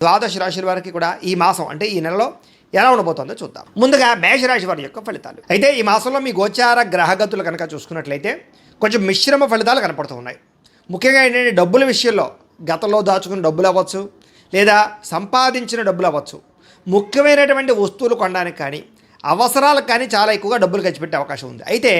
ద్వాదశ రాశుల వారికి కూడా ఈ మాసం అంటే ఈ నెలలో ఎలా ఉండబోతుందో చూద్దాం. ముందుగా మేషరాశి వారి యొక్క ఫలితాలు. అయితే ఈ మాసంలో మీ గోచార గ్రహగతులు కనుక చూసుకున్నట్లయితే కొంచెం మిశ్రమ ఫలితాలు కనపడుతూ ఉన్నాయి. ముఖ్యంగా ఏంటంటే డబ్బుల విషయంలో గతంలో దాచుకున్న డబ్బులు అవ్వచ్చు, లేదా సంపాదించిన డబ్బులు అవ్వచ్చు, ముఖ్యమైనటువంటి వస్తువులు కొనడానికి కానీ అవసరాలకు కానీ చాలా ఎక్కువగా డబ్బులు ఖర్చు పెట్టే అవకాశం ఉంది. అయితే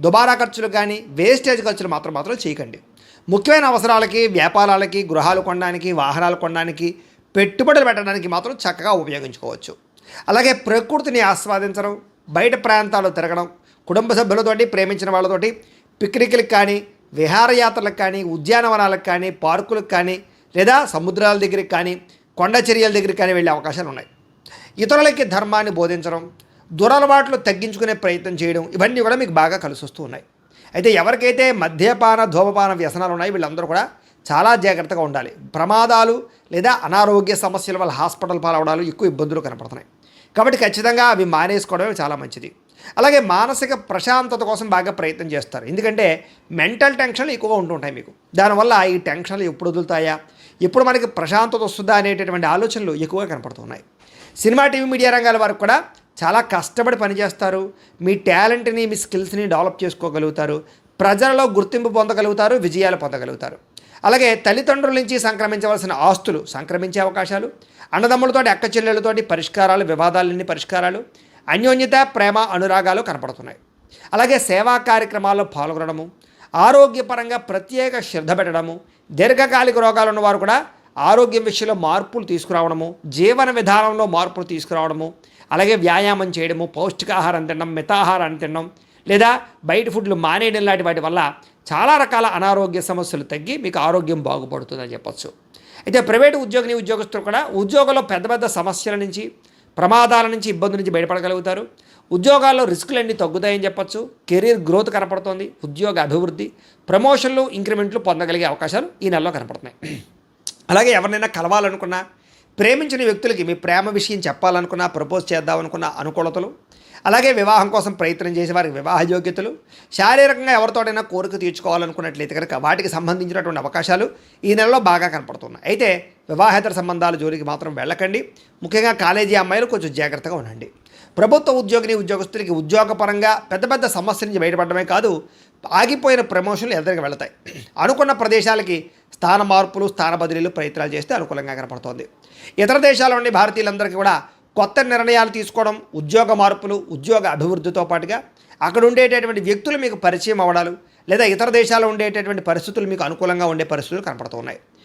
దుబారా ఖర్చులు కానీ వేస్టేజ్ ఖర్చులు మాత్రం చేయకండి. ముఖ్యమైన అవసరాలకి, వ్యాపారాలకి, గృహాలు కొనడానికి, వాహనాలు కొనడానికి, పెట్టుబడులు పెట్టడానికి మాత్రం చక్కగా ఉపయోగించుకోవచ్చు. అలాగే ప్రకృతిని ఆస్వాదించడం, బయట ప్రాంతాల్లో తిరగడం, కుటుంబ సభ్యులతోటి, ప్రేమించిన వాళ్ళతోటి పిక్నిక్లకు కానీ, విహారయాత్రలకు కానీ, ఉద్యానవనాలకు కానీ, పార్కులకు కానీ, లేదా సముద్రాల దగ్గరికి కానీ, కొండ చర్యల దగ్గరికి కానీ వెళ్ళే అవకాశాలు ఉన్నాయి. ఇతరులకి ధర్మాన్ని బోధించడం, దురలవాట్లు తగ్గించుకునే ప్రయత్నం చేయడం, ఇవన్నీ కూడా మీకు బాగా కలిసి వస్తూ ఉన్నాయి. అయితే ఎవరికైతే మద్యపాన, ధూమపాన వ్యసనాలు ఉన్నాయి వీళ్ళందరూ కూడా చాలా జాగ్రత్తగా ఉండాలి. ప్రమాదాలు లేదా అనారోగ్య సమస్యల వల్ల హాస్పిటల్ పాలవడాలు ఎక్కువ ఇబ్బందులు కనపడుతున్నాయి. కాబట్టి ఖచ్చితంగా అవి మానేసుకోవడమే చాలా మంచిది. అలాగే మానసిక ప్రశాంతత కోసం బాగా ప్రయత్నం చేస్తారు. ఎందుకంటే మెంటల్ టెన్షన్లు ఎక్కువగా ఉంటుంటాయి మీకు. దానివల్ల ఈ టెన్షన్లు ఎప్పుడు వదులుతాయా, ఎప్పుడు మనకి ప్రశాంతత వస్తుందా అనేటటువంటి ఆలోచనలు ఎక్కువగా కనపడుతున్నాయి. సినిమా, టీవీ, మీడియా రంగాల వరకు కూడా చాలా కష్టపడి పనిచేస్తారు. మీ టాలెంట్ని, మీ స్కిల్స్ని డెవలప్ చేసుకోగలుగుతారు. ప్రజలలో గుర్తింపు పొందగలుగుతారు, విజయాలు పొందగలుగుతారు. అలాగే తల్లిదండ్రుల నుంచి సంక్రమించవలసిన ఆస్తులు సంక్రమించే అవకాశాలు, అన్నదమ్ములతోటి, అక్క చెల్లెళ్ళతోటి పరిష్కారాలు, వివాదాలన్నీ పరిష్కారాలు, అన్యోన్యత, ప్రేమ, అనురాగాలు కనపడుతున్నాయి. అలాగే సేవా కార్యక్రమాల్లో పాల్గొనడము, ఆరోగ్యపరంగా ప్రత్యేక శ్రద్ధ పెట్టడము, దీర్ఘకాలిక రోగాలు ఉన్నవారు కూడా ఆరోగ్యం విషయంలో మార్పులు తీసుకురావడము, జీవన విధానంలో మార్పులు తీసుకురావడము, అలాగే వ్యాయామం చేయడము, పౌష్టికాహారం తినడం, మితాహారాన్ని తినడం, లేదా బయట ఫుడ్లు మానేయడం లాంటి వాటి వల్ల చాలా రకాల అనారోగ్య సమస్యలు తగ్గి మీకు ఆరోగ్యం బాగుపడుతుందని చెప్పచ్చు. అయితే ప్రైవేటు ఉద్యోగస్తులు కూడా ఉద్యోగంలో పెద్ద పెద్ద సమస్యల నుంచి, ప్రమాదాల నుంచి, ఇబ్బందుల నుంచి బయటపడగలుగుతారు. ఉద్యోగాల్లో రిస్కులన్నీ తగ్గుతాయని చెప్పచ్చు. కెరీర్ గ్రోత్ కనపడుతోంది. ఉద్యోగ అభివృద్ధి, ప్రమోషన్లు, ఇంక్రిమెంట్లు పొందగలిగే అవకాశాలు ఈ నెలలో కనపడుతున్నాయి. అలాగే ఎవరినైనా కలవాలనుకున్నా, ప్రేమించిన వ్యక్తులకి మీ ప్రేమ విషయం చెప్పాలనుకున్నా, ప్రపోజ్ చేద్దామనుకున్న అనుకూలతలు, అలాగే వివాహం కోసం ప్రయత్నం చేసే వారికి వివాహ యోగ్యతలు, శారీరకంగా ఎవరితోటైనా కోరిక తీర్చుకోవాలనుకున్నట్లయితే కనుక వాటికి సంబంధించినటువంటి అవకాశాలు ఈ నెలలో బాగా కనపడుతున్నాయి. అయితే వివాహేతర సంబంధాల జోలికి మాత్రం వెళ్ళకండి. ముఖ్యంగా కాలేజీ అమ్మాయిలు కొంచెం జాగ్రత్తగా ఉండండి. ప్రభుత్వ ఉద్యోగస్తులకి ఉద్యోగపరంగా పెద్ద పెద్ద సమస్యల నుంచి బయటపడమే కాదు, ఆగిపోయిన ప్రమోషన్లు ఎదురుగా వెళతాయి. అనుకున్న ప్రదేశాలకి స్థాన మార్పులు, స్థాన బదిలీలు ప్రయత్నాలు చేస్తే అనుకూలంగా కనపడుతోంది. ఇతర దేశాల నుండి భారతీయులందరికీ కూడా కొత్త నిర్ణయాలు తీసుకోవడం, ఉద్యోగ మార్పులు, ఉద్యోగ అభివృద్ధితో పాటుగా అక్కడ ఉండేటటువంటి వ్యక్తులు మీకు పరిచయం అవ్వడాలు, లేదా ఇతర దేశాల్లో ఉండేటటువంటి పరిస్థితులు మీకు అనుకూలంగా ఉండే పరిస్థితులు కనపడుతున్నాయి.